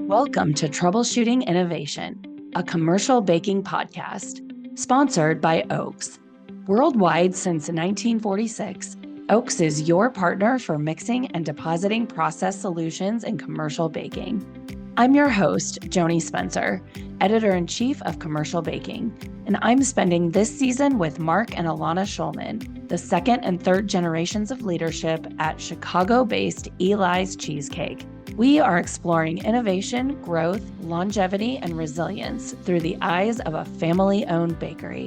Welcome to Troubleshooting Innovation, a commercial baking podcast, sponsored by Oaks. Worldwide since 1946, Oaks is your partner for mixing and depositing process solutions in commercial baking. I'm your host, Joanie Spencer, Editor-in-Chief of Commercial Baking, and I'm spending this season with Marc and Elana Schulman, the second and third generations of leadership at Chicago-based Eli's Cheesecake. We are exploring innovation, growth, longevity, and resilience through the eyes of a family-owned bakery.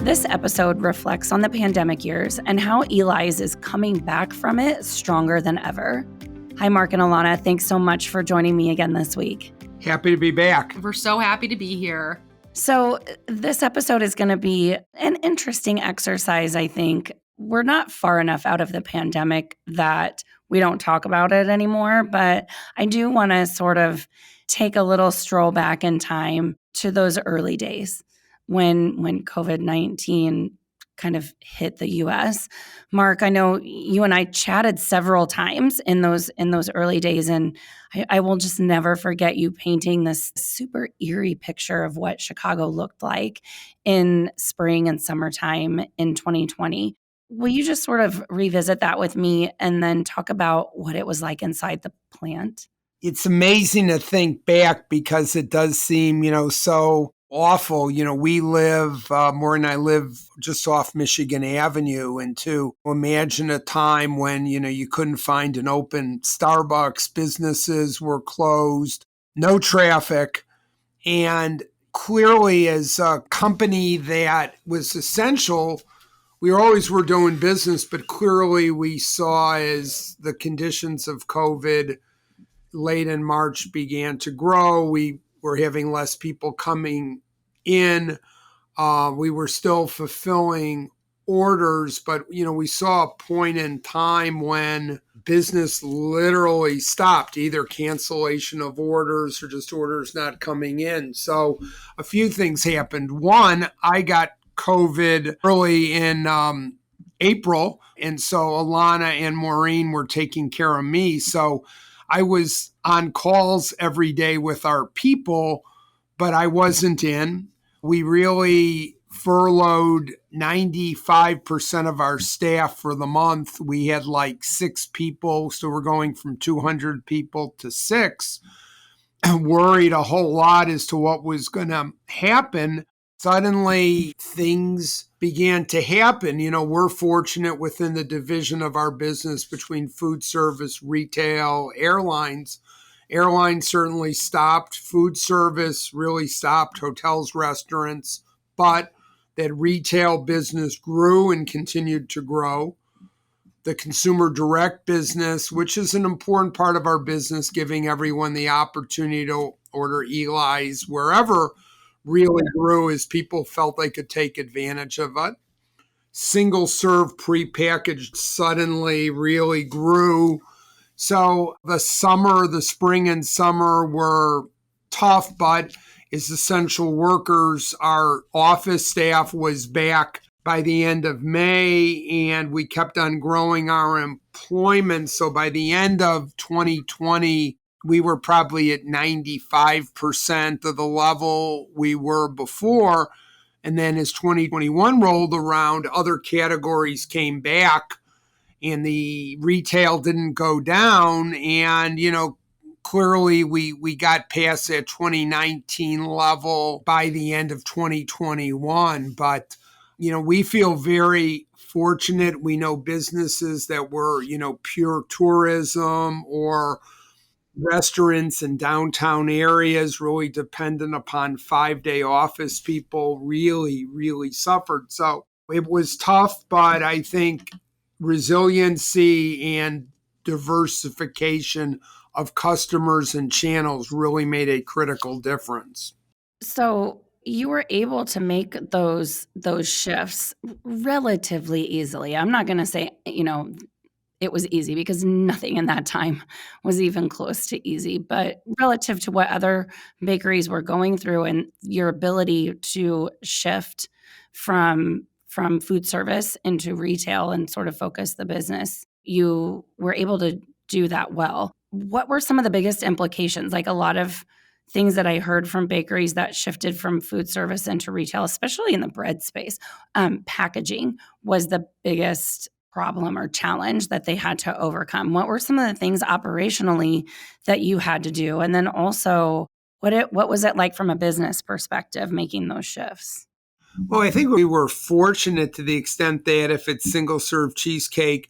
This episode reflects on the pandemic years and how Eli's is coming back from it stronger than ever. Hi, Marc and Elana. Thanks so much for joining me again this week. Happy to be back. We're so happy to be here. So this episode is going to be an interesting exercise, I think. We're not far enough out of the pandemic that we don't talk about it anymore, but I do want to sort of take a little stroll back in time to those early days when COVID-19 kind of hit the U.S. Marc, I know you and I chatted several times in those early days, and I will just never forget you painting this super eerie picture of what Chicago looked like in spring and summertime in 2020. Will you just sort of revisit that with me and then talk about what it was like inside the plant? It's amazing to think back because it does seem, so awful. We live, Maura and I live just off Michigan Avenue, and to imagine a time when, you couldn't find an open Starbucks, businesses were closed, no traffic, and clearly as a company that was essential, we always were doing business, but clearly we saw as the conditions of COVID late in March began to grow, we were having less people coming in. We were still fulfilling orders, but, we saw a point in time when business literally stopped, either cancellation of orders or just orders not coming in. So a few things happened. One, I got COVID early in April, and so Elana and Maureen were taking care of me. So I was on calls every day with our people, but I wasn't in. We really furloughed 95% of our staff for the month. We had like 6 people, so we're going from 200 people to 6. Worried a whole lot as to what was going to happen. Suddenly, things began to happen. We're fortunate within the division of our business between food service, retail, airlines. Airlines certainly stopped. Food service really stopped, hotels, restaurants. But that retail business grew and continued to grow. The consumer direct business, which is an important part of our business, giving everyone the opportunity to order Eli's wherever, really grew as people felt they could take advantage of it. Single serve prepackaged suddenly really grew. So the spring and summer were tough, but as essential workers, our office staff was back by the end of May, and we kept on growing our employment. So by the end of 2020, we were probably at 95% of the level we were before. And then as 2021 rolled around, other categories came back and the retail didn't go down. And, clearly we got past that 2019 level by the end of 2021. But, we feel very fortunate. We know businesses that were, pure tourism or restaurants in downtown areas really dependent upon 5-day office people really, really suffered. So it was tough, but I think resiliency and diversification of customers and channels really made a critical difference. So you were able to make those shifts relatively easily. I'm not going to say, it was easy because nothing in that time was even close to easy. But relative to what other bakeries were going through and your ability to shift from food service into retail and sort of focus the business, you were able to do that well. What were some of the biggest implications? Like a lot of things that I heard from bakeries that shifted from food service into retail, especially in the bread space, packaging was the biggest problem or challenge that they had to overcome. What were some of the things operationally that you had to do? And then also, what was it like from a business perspective making those shifts? Well, I think we were fortunate to the extent that if it's single serve cheesecake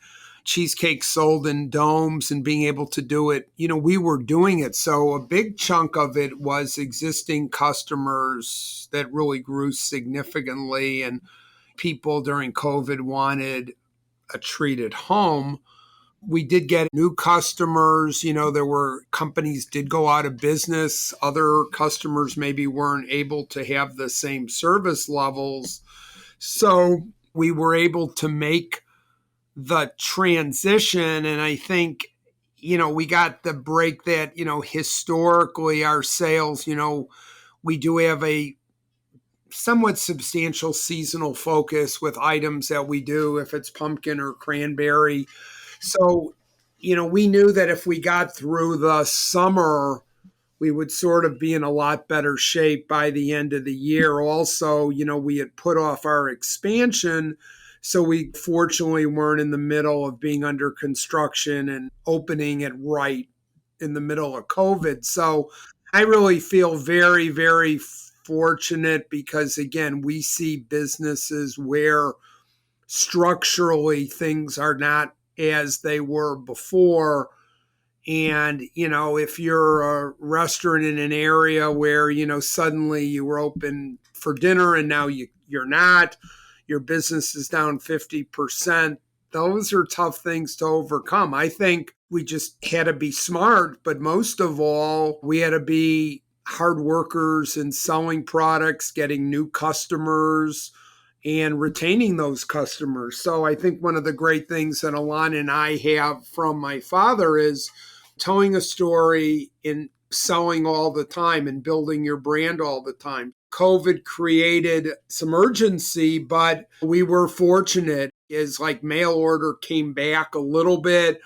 sold in domes and being able to do it, we were doing it. So a big chunk of it was existing customers that really grew significantly. And people during COVID wanted a treat at home. We did get new customers. There were companies did go out of business. Other customers maybe weren't able to have the same service levels. So we were able to make the transition. And I think, we got the break that, historically our sales, we do have a somewhat substantial seasonal focus with items that we do, if it's pumpkin or cranberry. So, we knew that if we got through the summer, we would sort of be in a lot better shape by the end of the year. Also, we had put off our expansion. So we fortunately weren't in the middle of being under construction and opening it right in the middle of COVID. So I really feel very, very fortunate because, again, we see businesses where structurally things are not as they were before. And, if you're a restaurant in an area where, suddenly you were open for dinner and now you're not, your business is down 50%, those are tough things to overcome. I think we just had to be smart, but most of all, we had to be hard workers in selling products, getting new customers, and retaining those customers. So I think one of the great things that Elana and I have from my father is telling a story and selling all the time and building your brand all the time. COVID created some urgency, but we were fortunate as like mail order came back a little bit.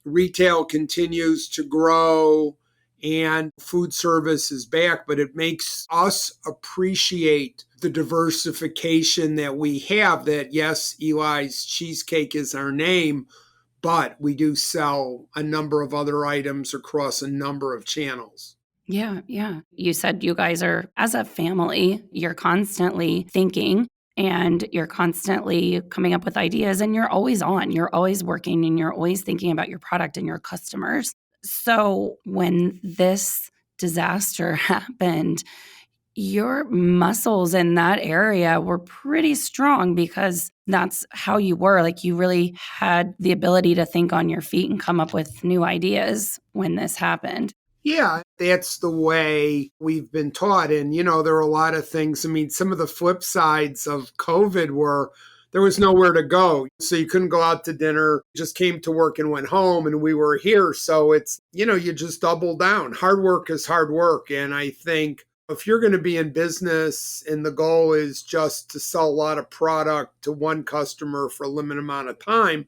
Retail continues to grow and food service is back, but it makes us appreciate the diversification that we have. That yes, Eli's Cheesecake is our name, but we do sell a number of other items across a number of channels. Yeah, yeah. You said you guys are, as a family, you're constantly thinking and you're constantly coming up with ideas and you're always on, you're always working and you're always thinking about your product and your customers. So when this disaster happened, your muscles in that area were pretty strong because that's how you were. Like you really had the ability to think on your feet and come up with new ideas when this happened. Yeah, that's the way we've been taught. And, there are a lot of things. I mean, some of the flip sides of COVID were there was nowhere to go. So you couldn't go out to dinner, just came to work and went home, and we were here. So it's, you just double down. Hard work is hard work. And I think if you're going to be in business and the goal is just to sell a lot of product to one customer for a limited amount of time,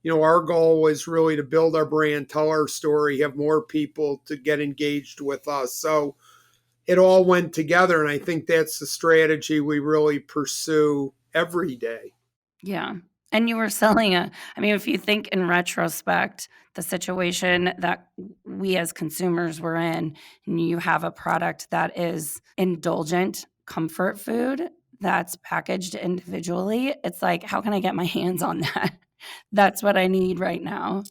our goal was really to build our brand, tell our story, have more people to get engaged with us. So it all went together. And I think that's the strategy we really pursue every day. Yeah. And you were selling if you think in retrospect, the situation that we as consumers were in, and you have a product that is indulgent comfort food that's packaged individually, it's like, how can I get my hands on that? That's what I need right now.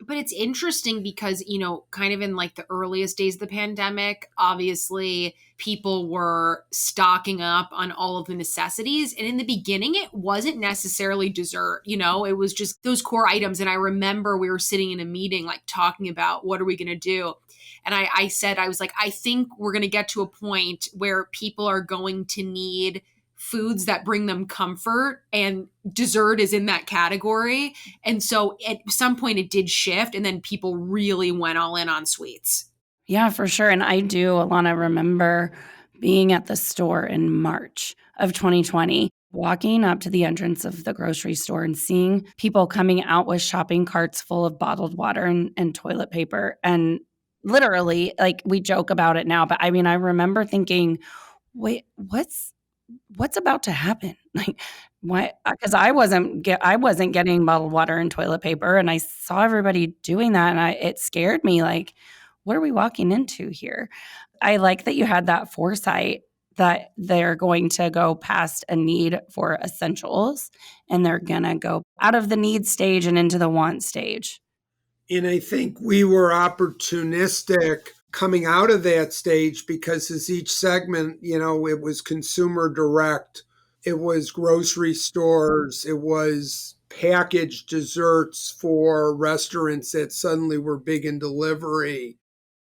But it's interesting because, kind of in like the earliest days of the pandemic, obviously people were stocking up on all of the necessities. And in the beginning, it wasn't necessarily dessert, it was just those core items. And I remember we were sitting in a meeting, like talking about what are we going to do? And I said, I was like, I think we're going to get to a point where people are going to need foods that bring them comfort, and dessert is in that category. And so at some point it did shift, and then people really went all in on sweets. Yeah, for sure. And I do, Elana, remember being at the store in March of 2020. walking up to the entrance of the grocery store and seeing people coming out with shopping carts full of bottled water and toilet paper. And literally, like, we joke about it now, but I mean, I remember thinking, wait, what's about to happen? Like, why? Because I wasn't getting bottled water and toilet paper, and I saw everybody doing that, and it scared me. Like, what are we walking into here? I like that you had that foresight that they're going to go past a need for essentials, and they're gonna go out of the need stage and into the want stage. And I think we were opportunistic coming out of that stage because as each segment, it was consumer direct, it was grocery stores, it was packaged desserts for restaurants that suddenly were big in delivery.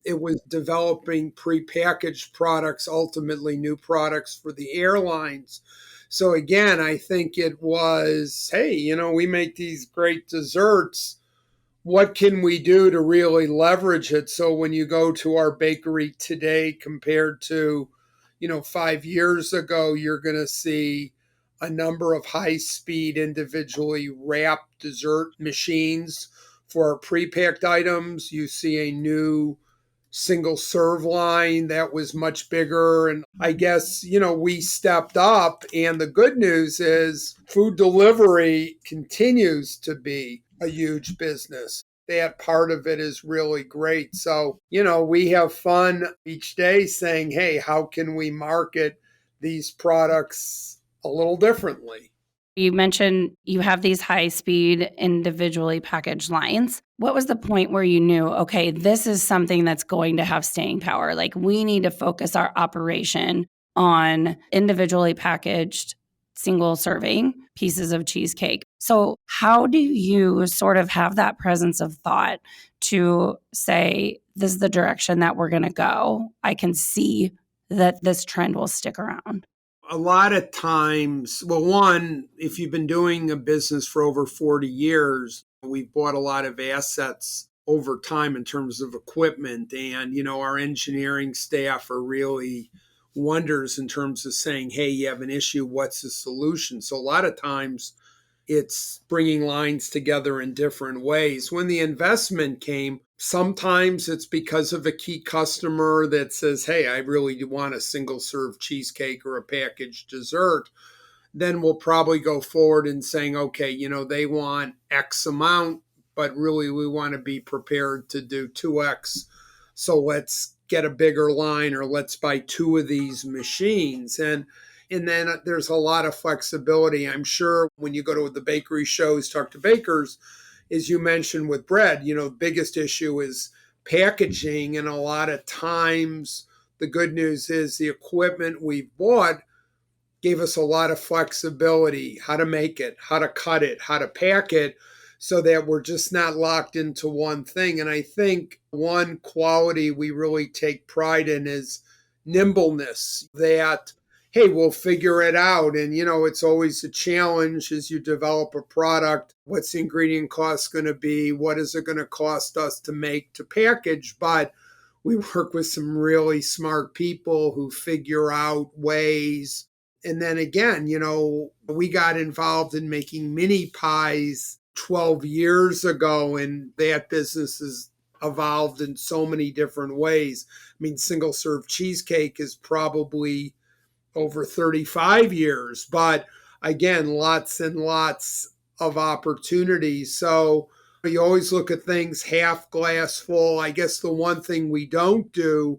It was developing prepackaged products, ultimately new products for the airlines. So again, I think it was, hey, we make these great desserts. What can we do to really leverage it? So when you go to our bakery today compared to, 5 years ago, you're going to see a number of high-speed individually wrapped dessert machines for prepacked items. You see a new single serve line that was much bigger. And I guess, we stepped up. And the good news is food delivery continues to be a huge business. That part of it is really great. So, we have fun each day saying, hey, how can we market these products a little differently? You mentioned you have these high-speed, individually packaged lines. What was the point where you knew, okay, this is something that's going to have staying power? Like, we need to focus our operation on individually packaged, single-serving pieces of cheesecake. So how do you sort of have that presence of thought to say, this is the direction that we're going to go? I can see that this trend will stick around. A lot of times, well, one, if you've been doing a business for over 40 years, we've bought a lot of assets over time in terms of equipment. And, our engineering staff are really wonders in terms of saying, hey, you have an issue, what's the solution? So a lot of times it's bringing lines together in different ways. When the investment came, sometimes it's because of a key customer that says, hey, I really want a single serve cheesecake or a packaged dessert. Then we'll probably go forward and saying, okay, they want X amount, but really we want to be prepared to do 2X. So let's get a bigger line or let's buy two of these machines. And then there's a lot of flexibility. I'm sure when you go to the bakery shows, talk to bakers, as you mentioned with bread, the biggest issue is packaging. And a lot of times, the good news is the equipment we bought gave us a lot of flexibility, how to make it, how to cut it, how to pack it, so that we're just not locked into one thing. And I think one quality we really take pride in is nimbleness, that hey, we'll figure it out. And, it's always a challenge as you develop a product. What's the ingredient cost going to be? What is it going to cost us to make, to package? But we work with some really smart people who figure out ways. And then again, we got involved in making mini pies 12 years ago, and that business has evolved in so many different ways. I mean, single serve cheesecake is probably over 35 years, but again, lots and lots of opportunities. So you always look at things half glass full. I guess the one thing we don't do,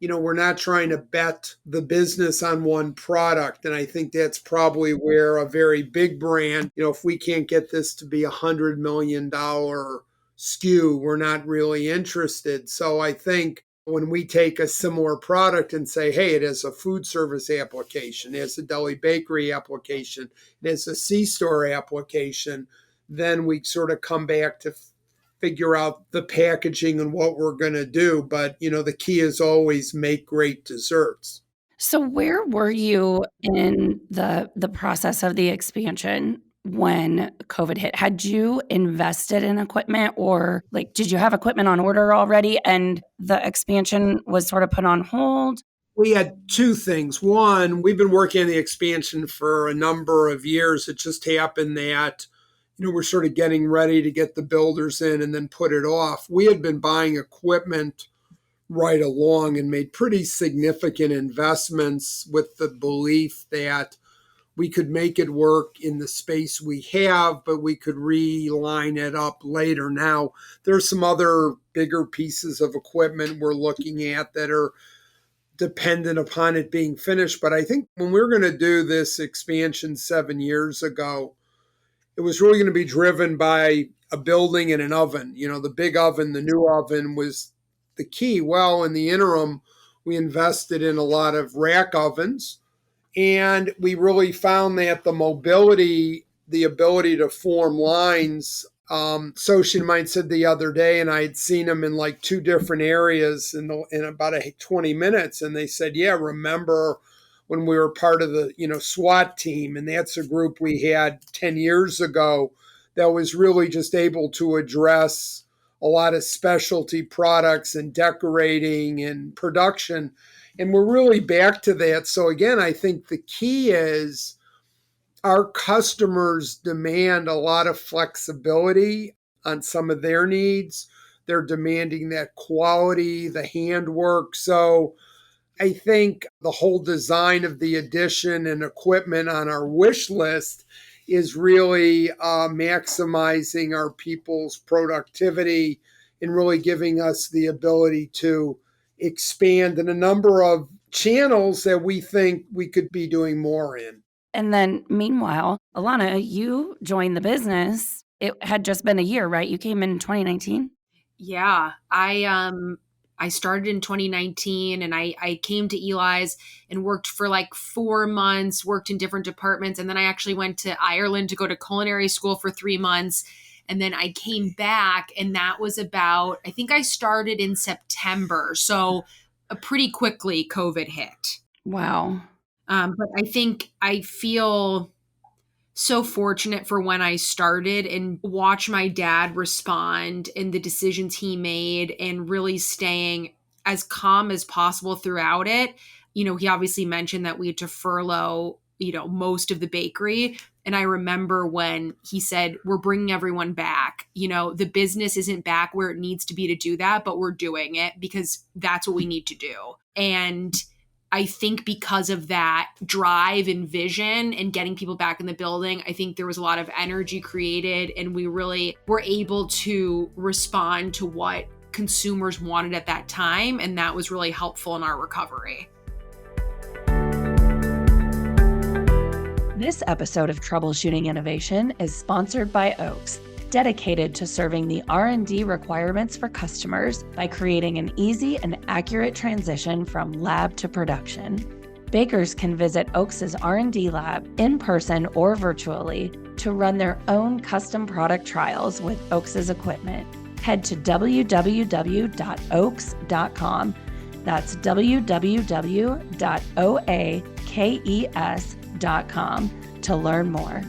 we're not trying to bet the business on one product. And I think that's probably where a very big brand, if we can't get this to be $100 million SKU, we're not really interested. So I think when we take a similar product and say, hey, it has a food service application, it has a deli bakery application, it has a C-store application, then we sort of come back to figure out the packaging and what we're going to do. But, the key is always make great desserts. So where were you in the process of the expansion when COVID hit? Had you invested in equipment, or did you have equipment on order already and the expansion was sort of put on hold? We had two things. One, we've been working on the expansion for a number of years. It just happened that, we're sort of getting ready to get the builders in and then put it off. We had been buying equipment right along and made pretty significant investments with the belief that we could make it work in the space we have, but we could reline it up later. Now, there's some other bigger pieces of equipment we're looking at that are dependent upon it being finished. But I think when we were going to do this expansion 7 years ago, it was really going to be driven by a building and an oven. The big oven, the new oven was the key. Well, in the interim, we invested in a lot of rack ovens, and we really found that the mobility, the ability to form lines. Social might said the other day, and I had seen them in like two different areas in about 20 minutes. And they said, yeah, remember when we were part of the, SWAT team, and that's a group we had 10 years ago that was really just able to address a lot of specialty products and decorating and production. And we're really back to that. So again, I think the key is our customers demand a lot of flexibility on some of their needs. They're demanding that quality, the handwork. So I think the whole design of the addition and equipment on our wish list is really maximizing our people's productivity and really giving us the ability to expand in a number of channels that we think we could be doing more in. And then meanwhile, Elana, you joined the business. It had just been a year, right? You came in 2019? Yeah, I started in 2019, and I came to Eli's and worked for like 4 months, worked in different departments. And then I actually went to Ireland to go to culinary school for 3 months. And then I came back, and that was about, I think I started in September. So pretty quickly COVID hit. Wow. But I think I feel so fortunate for when I started and watch my dad respond and the decisions he made and really staying as calm as possible throughout it. He obviously mentioned that we had to furlough, most of the bakery. And I remember when he said, we're bringing everyone back. The business isn't back where it needs to be to do that, but we're doing it because that's what we need to do. And I think because of that drive and vision and getting people back in the building, I think there was a lot of energy created, and we really were able to respond to what consumers wanted at that time. And that was really helpful in our recovery. This episode of Troubleshooting Innovation is sponsored by Oaks, dedicated to serving the R&D requirements for customers by creating an easy and accurate transition from lab to production. Bakers can visit Oaks' R&D lab in person or virtually to run their own custom product trials with Oaks' equipment. Head to www.oaks.com. That's www.oakes.com to learn more.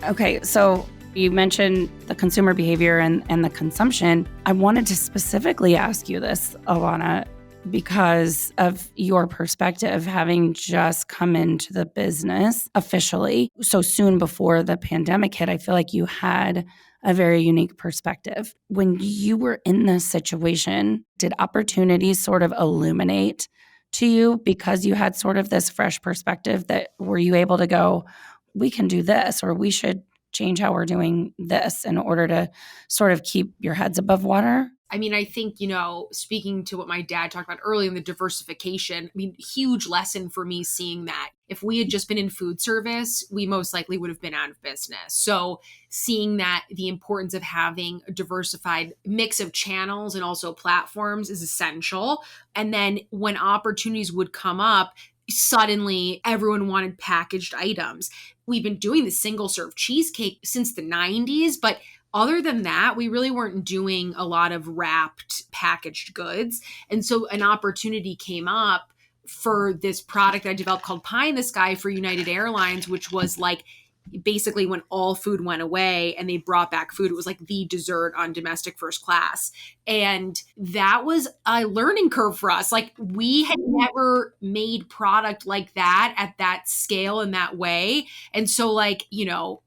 Okay, so you mentioned the consumer behavior and the consumption. I wanted to specifically ask you this, Elana, because of your perspective, having just come into the business officially so soon before the pandemic hit. I feel like you had a very unique perspective. When you were in this situation, did opportunities sort of illuminate to you because you had sort of this fresh perspective? That were you able to go, we can do this, or we should change how we're doing this in order to sort of keep your heads above water? I mean, I think, speaking to what my dad talked about earlier in the diversification, huge lesson for me seeing that. If we had just been in food service, we most likely would have been out of business. So seeing that the importance of having a diversified mix of channels and also platforms is essential. And then when opportunities would come up, suddenly everyone wanted packaged items. We've been doing the single serve cheesecake since the 90s, but other than that, we really weren't doing a lot of wrapped packaged goods. And so an opportunity came up for this product I developed called Pie in the Sky for United Airlines, which was like basically when all food went away and they brought back food, it was like the dessert on domestic first class. And that was a learning curve for us. Like we had never made product like that at that scale in that way. And so like,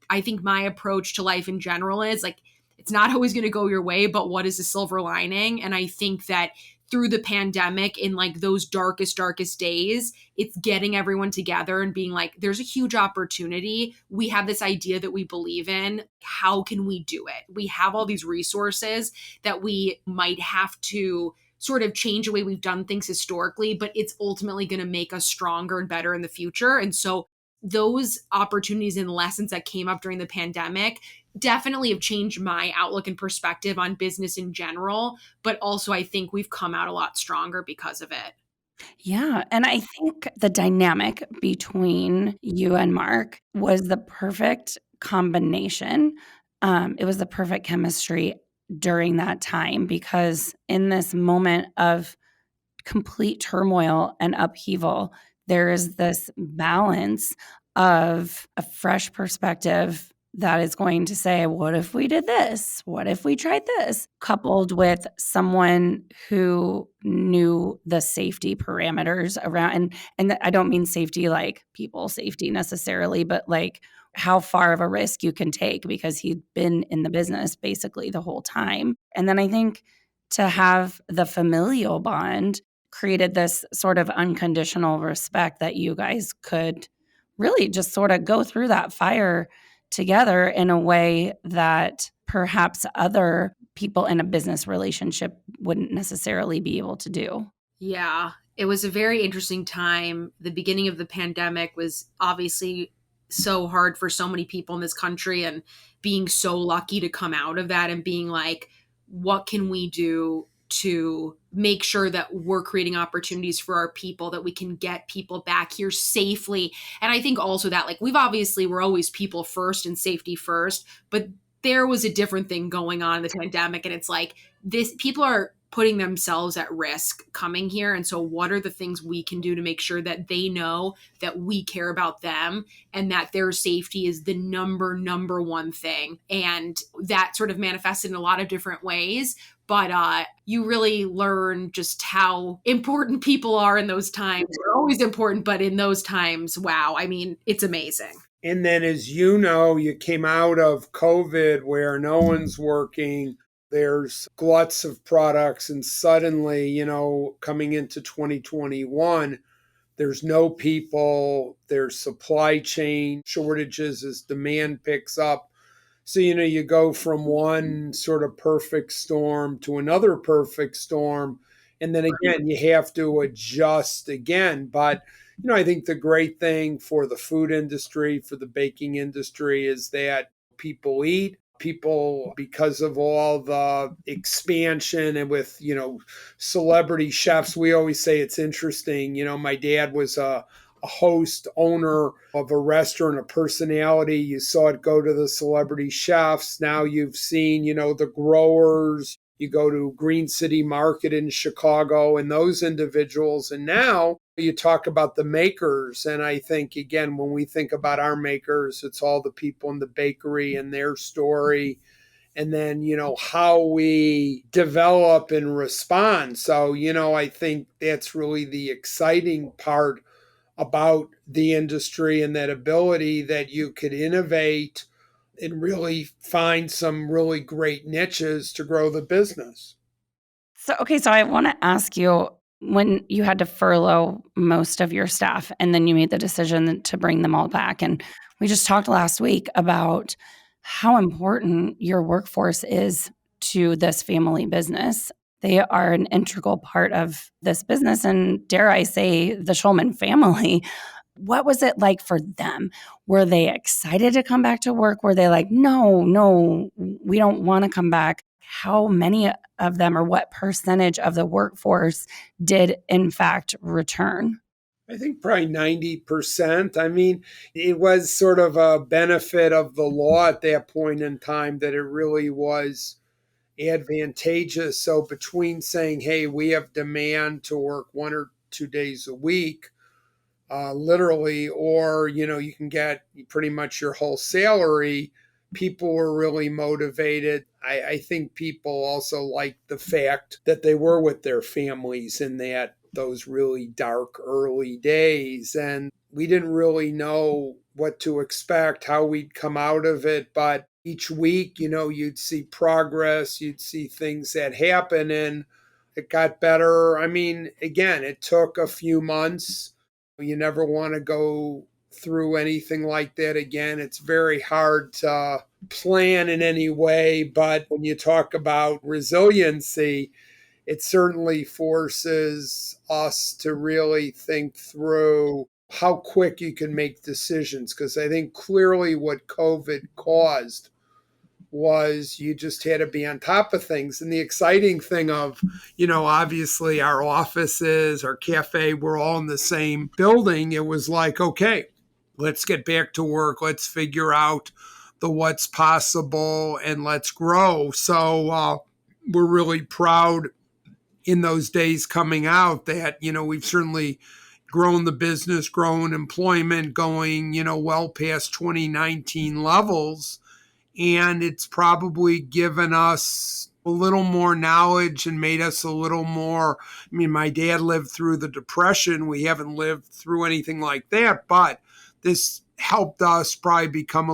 I think my approach to life in general is like, it's not always going to go your way, but what is the silver lining? And I think that through the pandemic, in like those darkest days, it's getting everyone together and being like, there's a huge opportunity. We have this idea that we believe in. How can we do it? We have all these resources that we might have to sort of change the way we've done things historically, but it's ultimately going to make us stronger and better in the future. And so those opportunities and lessons that came up during the pandemic definitely have changed my outlook and perspective on business in general. But also, I think we've come out a lot stronger because of it. Yeah. And I think the dynamic between you and Marc was the perfect combination. It was the perfect chemistry during that time because in this moment of complete turmoil and upheaval, there is this balance of a fresh perspective that is going to say, what if we did this? What if we tried this? Coupled with someone who knew the safety parameters around, and I don't mean safety like people safety necessarily, but like how far of a risk you can take because he'd been in the business basically the whole time. And then I think to have the familial bond created this sort of unconditional respect that you guys could really just sort of go through that fire together in a way that perhaps other people in a business relationship wouldn't necessarily be able to do. Yeah, it was a very interesting time. The beginning of the pandemic was obviously so hard for so many people in this country, and being so lucky to come out of that and being like, what can we do to make sure that we're creating opportunities for our people, that we can get people back here safely. And I think also that like we're always people first and safety first, but there was a different thing going on in the pandemic. And it's like this, people are putting themselves at risk coming here. And so what are the things we can do to make sure that they know that we care about them and that their safety is the number one thing? And that sort of manifested in a lot of different ways. But you really learn just how important people are in those times. They're always important, but in those times, wow, I mean, it's amazing. And then, as you know, you came out of COVID where no one's working. There's gluts of products. And suddenly, coming into 2021, there's no people, there's supply chain shortages as demand picks up. So, you go from one sort of perfect storm to another perfect storm. And then again, you have to adjust again. But, I think the great thing for the food industry, for the baking industry, is that people eat. People, because of all the expansion and with, celebrity chefs, we always say it's interesting. My dad was a host, owner of a restaurant, a personality. You saw it go to the celebrity chefs. Now you've seen, the growers. You go to Green City Market in Chicago and those individuals. And now you talk about the makers. And I think, again, when we think about our makers, it's all the people in the bakery and their story. And then, how we develop and respond. So, I think that's really the exciting part about the industry, and that ability that you could innovate and really find some really great niches to grow the business. So I want to ask you, when you had to furlough most of your staff and then you made the decision to bring them all back, and we just talked last week about how important your workforce is to this family business. They are an integral part of this business and, dare I say, the Schulman family. What was it like for them? Were they excited to come back to work? Were they like, no, we don't want to come back? How many of them, or what percentage of the workforce did in fact return? I think probably 90%. I mean, it was sort of a benefit of the law at that point in time that it really was advantageous. So between saying, hey, we have demand to work 1 or 2 days a week, literally, or, you can get pretty much your whole salary. People were really motivated. I think people also liked the fact that they were with their families in those really dark early days. And we didn't really know what to expect, how we'd come out of it. But each week, you'd see progress, you'd see things that happen, and it got better. I mean, again, it took a few months. You never want to go through anything like that again. It's very hard to plan in any way, but when you talk about resiliency, it certainly forces us to really think through how quick you can make decisions. Because I think clearly what COVID caused was you just had to be on top of things. And the exciting thing of, obviously our offices, our cafe, we're all in the same building. It was like, okay, let's get back to work. Let's figure out the what's possible and let's grow. So we're really proud in those days coming out that, we've certainly grown the business, grown employment, going, well past 2019 levels. And it's probably given us a little more knowledge and made us a little more. I mean, my dad lived through the Depression. We haven't lived through anything like that, but this helped us probably become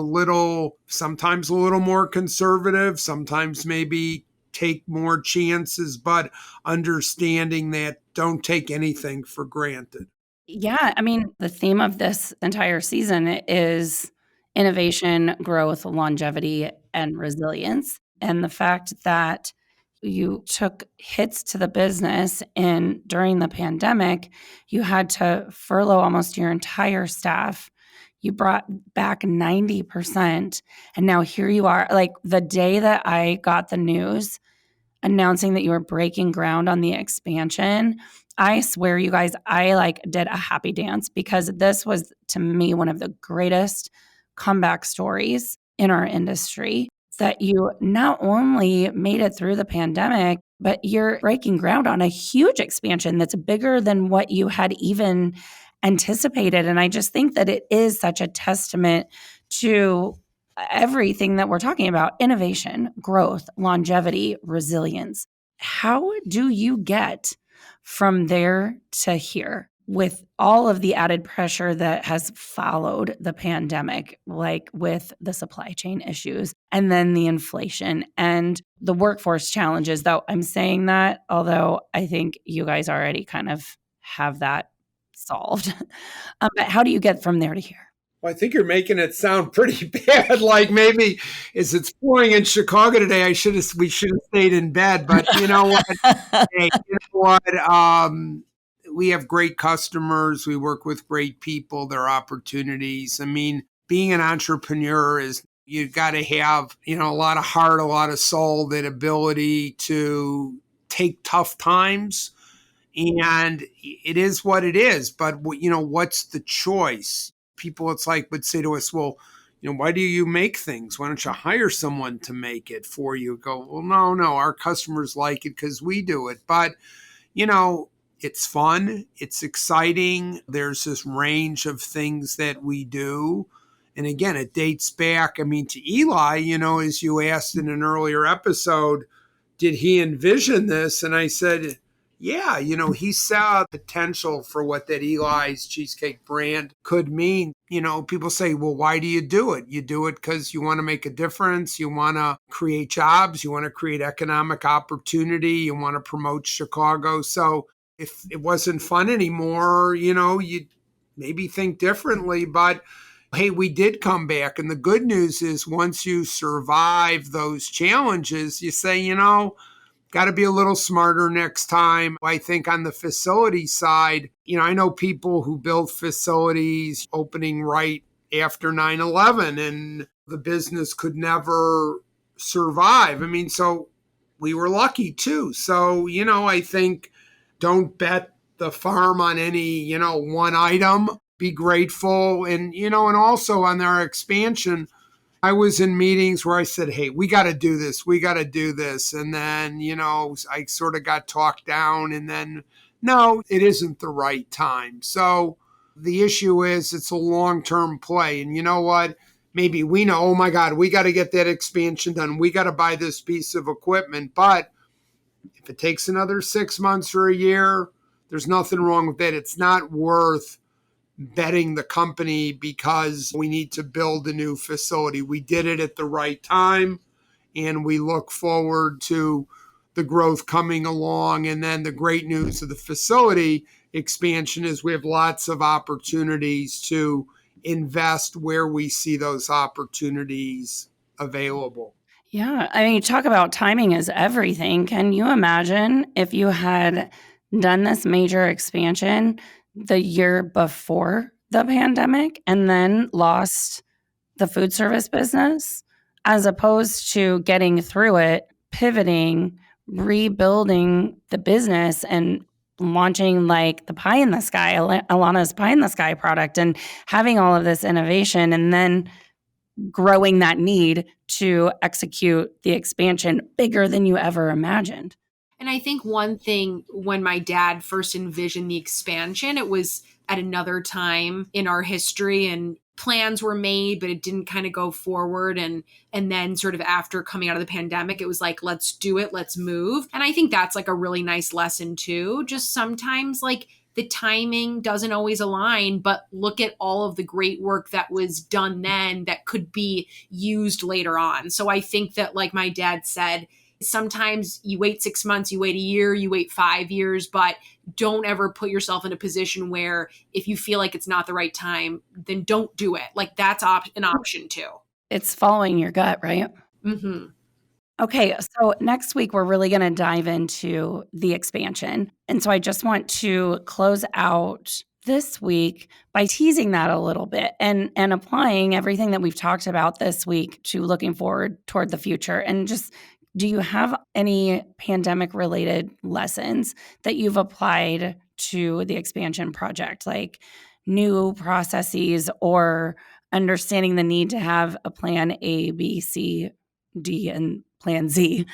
sometimes a little more conservative, sometimes maybe take more chances, but understanding that don't take anything for granted. Yeah, I mean, the theme of this entire season is innovation, growth, longevity, and resilience. And the fact that you took hits to the business and during the pandemic, you had to furlough almost your entire staff. You brought back 90%. And now here you are. Like the day that I got the news announcing that you were breaking ground on the expansion, I swear, you guys, I did a happy dance because this was to me one of the greatest comeback stories in our industry, that you not only made it through the pandemic, but you're breaking ground on a huge expansion that's bigger than what you had even anticipated. And I just think that it is such a testament to everything that we're talking about: innovation, growth, longevity, resilience. How do you get from there to here with all of the added pressure that has followed the pandemic, like with the supply chain issues and then the inflation and the workforce challenges? Though I'm saying that, although I think you guys already kind of have that solved. But how do you get from there to here? Well, I think you're making it sound pretty bad. Like maybe as it's pouring in Chicago today, we should have stayed in bed. But you know what? Hey, you know what? We have great customers. We work with great people. There are opportunities. I mean, being an entrepreneur is you've got to have, a lot of heart, a lot of soul, that ability to take tough times. And it is what it is. But, what's the choice? People, it's like, would say to us, well, why do you make things? Why don't you hire someone to make it for you? Go, well, no, our customers like it because we do it. But, it's fun. It's exciting. There's this range of things that we do. And again, it dates back, to Eli, as you asked in an earlier episode, did he envision this? And I said, yeah, he saw potential for what that Eli's Cheesecake brand could mean. People say, well, why do you do it? You do it because you want to make a difference. You want to create jobs. You want to create economic opportunity. You want to promote Chicago. So if it wasn't fun anymore, you'd maybe think differently. But hey, we did come back. And the good news is once you survive those challenges, you say, got to be a little smarter next time. I think on the facility side, I know people who build facilities opening right after 9/11 and the business could never survive. So we were lucky too. So, I think don't bet the farm on any, one item. Be grateful. And, and also on our expansion, I was in meetings where I said, hey, we got to do this. We got to do this. And then, I sort of got talked down and then, no, it isn't the right time. So The issue is it's a long-term play. And you know what? Maybe we know, oh my God, we got to get that expansion done. We got to buy this piece of equipment. But if it takes another 6 months or a year, there's nothing wrong with that. It's not worth betting the company because we need to build a new facility. We did it at the right time, and we look forward to the growth coming along. And then the great news of the facility expansion is we have lots of opportunities to invest where we see those opportunities available. Yeah. I mean, you talk about timing is everything. Can you imagine if you had done this major expansion the year before the pandemic and then lost the food service business, as opposed to getting through it, pivoting, rebuilding the business and launching like the pie in the sky, Elana's pie in the sky product, and having all of this innovation, and then growing that need to execute the expansion bigger than you ever imagined. And I think one thing, when my dad first envisioned the expansion, it was at another time in our history, and plans were made, but it didn't kind of go forward. And then sort of after coming out of the pandemic, it was like, let's do it, let's move. And I think that's like a really nice lesson too. Just sometimes like the timing doesn't always align, but look at all of the great work that was done then that could be used later on. So I think that, like my dad said, sometimes you wait 6 months, you wait a year, you wait 5 years, but don't ever put yourself in a position where if you feel like it's not the right time, then don't do it. Like that's an option too. It's following your gut, right? Mm-hmm. Okay, so next week we're really going to dive into the expansion. And so I just want to close out this week by teasing that a little bit and applying everything that we've talked about this week to looking forward toward the future. And just, do you have any pandemic related lessons that you've applied to the expansion project, like new processes or understanding the need to have a plan A, B, C, D, and plan Z,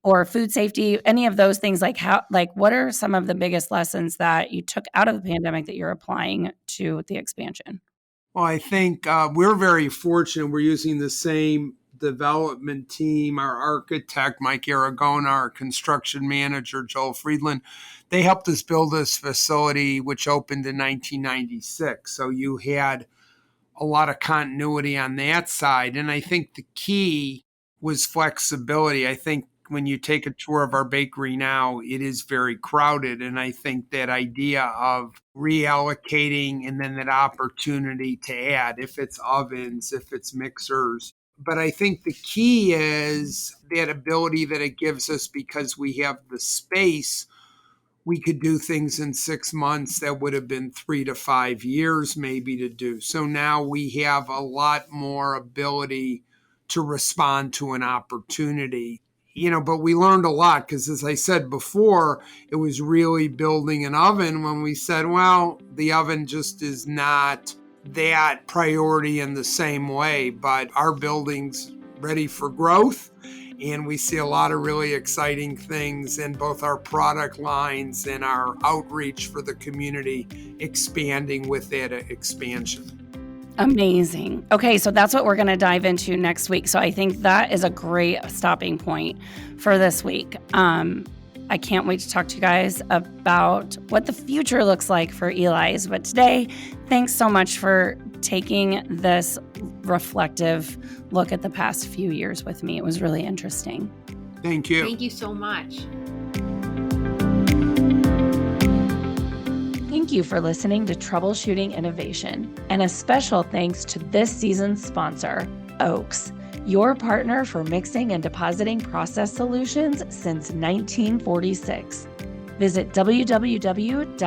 or food safety, any of those things? Like what are some of the biggest lessons that you took out of the pandemic that you're applying to the expansion? Well, I think we're very fortunate. We're using the same development team, our architect, Mike Aragona, our construction manager, Joel Friedland. They helped us build this facility, which opened in 1996. So you had a lot of continuity on that side. And I think the key was flexibility. I think when you take a tour of our bakery now, it is very crowded. And I think that idea of reallocating and then that opportunity to add, if it's ovens, if it's mixers. But I think the key is that ability that it gives us because we have the space. We could do things in 6 months that would have been 3 to 5 years maybe to do. So now we have a lot more ability to respond to an opportunity. But we learned a lot because, as I said before, it was really building an oven when we said, well, the oven just is not that priority in the same way, but our building's ready for growth. And we see a lot of really exciting things in both our product lines and our outreach for the community expanding with that expansion. Amazing. Okay, so that's what we're going to dive into next week. So I think that is a great stopping point for this week. I can't wait to talk to you guys about what the future looks like for Eli's. But today, thanks so much for taking this reflective look at the past few years with me. It was really interesting. Thank you. Thank you so much. Thank you for listening to Troubleshooting Innovation, and a special thanks to this season's sponsor, Oaks, your partner for mixing and depositing process solutions since 1946. Visit www.oaks.com.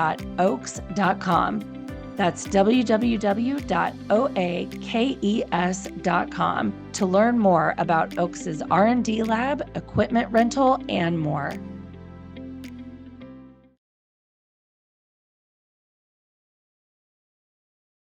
That's www.oakes.com to learn more about Oaks' R&D lab, equipment rental, and more.